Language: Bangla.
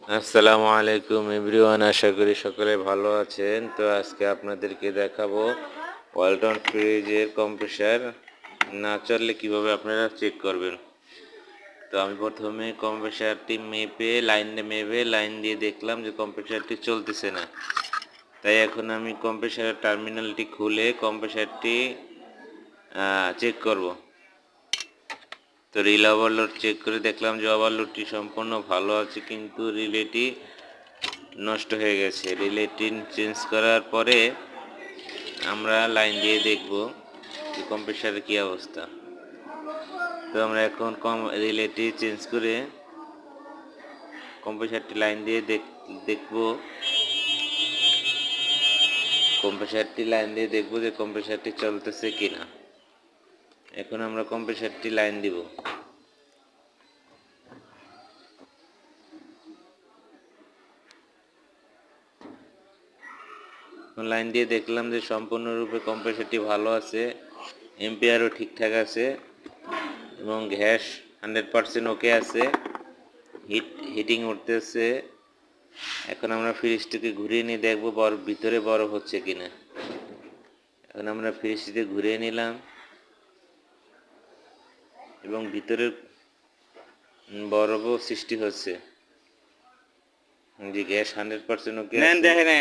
আসসালামু আলাইকুম এভরিওয়ান, আশা করি সকলে ভালো আছেন। তো আজকে আপনাদেরকে দেখাবো ওয়ালটন ফ্রিজের কম্প্রেসার না চললে কিভাবে আপনারা চেক করবেন। তো আমি প্রথমে কম্প্রেসারটি মেপে লাইন দিয়ে দেখলাম যে কম্প্রেসারটি চলতেছে না। তাই এখন আমি কম্প্রেসারের টার্মিনালটি খুলে কম্প্রেসারটি চেক করব। তো রিল ওভারলোড চেক করে দেখলাম যে ওভারলোডটি সম্পূর্ণ ভালো আছে, কিন্তু রিলেটি নষ্ট হয়ে গেছে। রিলেটি চেঞ্জ করার পরে আমরা লাইন দিয়ে দেখব যে কম্প্রেসারের কী অবস্থা। তো আমরা এখন রিলেটি চেঞ্জ করে কম্প্রেসারটি লাইন দিয়ে দেখব যে কম্প্রেসারটি চলতেছে কিনা। এখন আমরা কম্প্রেসারটি লাইন দিব। লাইন দিয়ে দেখলাম যে সম্পূর্ণরূপে কম্প্রেসারটি ভালো আছে, এম্পিয়ারও ঠিকঠাক আছে এবং গ্যাস 100% ওকে আছে, হিটিং উঠতেছে। এখন আমরা ফ্রিজটিকে ঘুরিয়ে নিয়ে দেখব ভিতরে বরফ হচ্ছে কিনা। এখন আমরা ফ্রিজটিতে ঘুরিয়ে নিলাম এবং ভিতরে বরফও সৃষ্টি হচ্ছে। যে গ্যাস 100% ওকে আছে।